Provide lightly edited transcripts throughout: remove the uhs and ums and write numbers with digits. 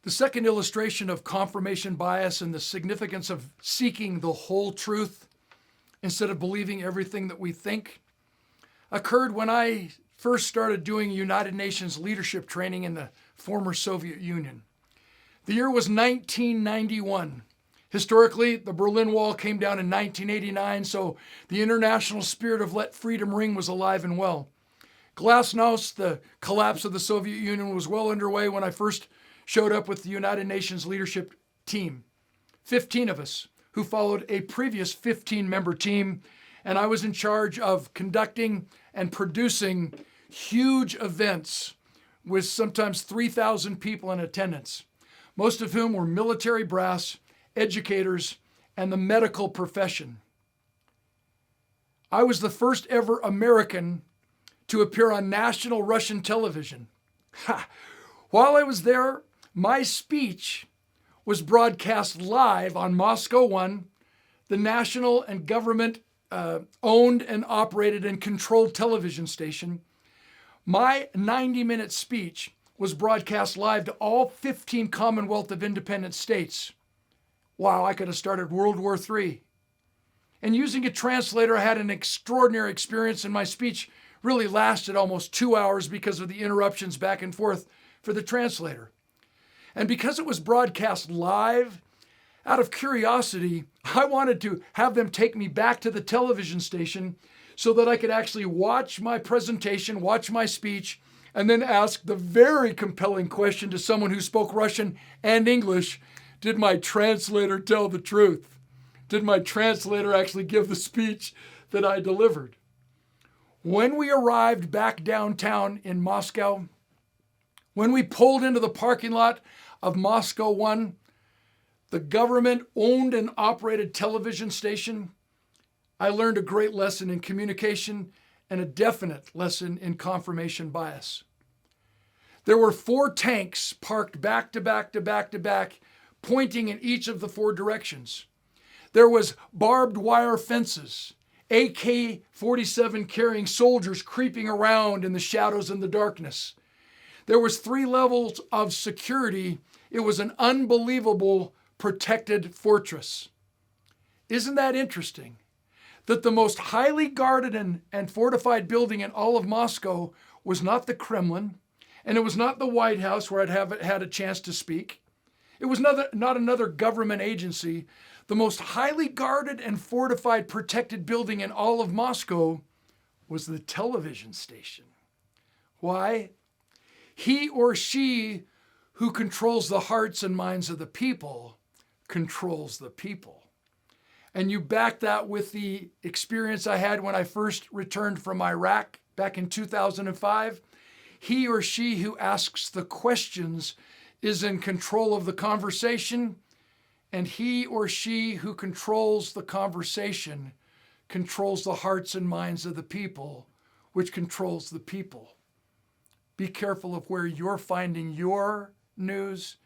The second illustration of confirmation bias and the significance of seeking the whole truth instead of believing everything that we think occurred when I first started doing United Nations leadership training in the former Soviet Union. The year was 1991. Historically, the Berlin Wall came down in 1989, so the international spirit of let freedom ring was alive and well. Glasnost, the collapse of the Soviet Union, was well underway when I first showed up with the United Nations leadership team. 15 of us who followed a previous 15-member team, and I was in charge of conducting and producing huge events with sometimes 3,000 people in attendance, most of whom were military brass, educators, and the medical profession. I was the first ever American to appear on national Russian television. While I was there, my speech was broadcast live on Moscow 1, the national and government owned and operated and controlled television station. My 90-minute speech was broadcast live to all 15 Commonwealth of Independent States. Wow, I could have started World War III. And using a translator, I had an extraordinary experience, and my speech really lasted almost 2 hours because of the interruptions back and forth for the translator. And because it was broadcast live, out of curiosity, I wanted to have them take me back to the television station so that I could actually watch my presentation, watch my speech, and then ask the very compelling question to someone who spoke Russian and English: did my translator tell the truth? Did my translator actually give the speech that I delivered? When we arrived back downtown in Moscow, when we pulled into the parking lot of Moscow 1, the government-owned and operated television station, I learned a great lesson in communication and a definite lesson in confirmation bias. There were 4 tanks parked back to back to back to back, pointing in each of the 4 directions. There was barbed wire fences, AK-47 carrying soldiers creeping around in the shadows and the darkness. There was 3 levels of security. It was an unbelievable protected fortress. Isn't that interesting? That the most highly guarded and fortified building in all of Moscow was not the Kremlin, and it was not the White House where I'd had a chance to speak. It was not another government agency. The most highly guarded and fortified protected building in all of Moscow was the television station. Why? He or she who controls the hearts and minds of the people controls the people. And you back that with the experience I had when I first returned from Iraq back in 2005. He or she who asks the questions is in control of the conversation, and he or she who controls the conversation controls the hearts and minds of the people, which controls the people. Be careful of where you're finding your news,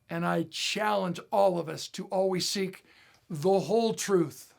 and I challenge all of us to always seek the whole truth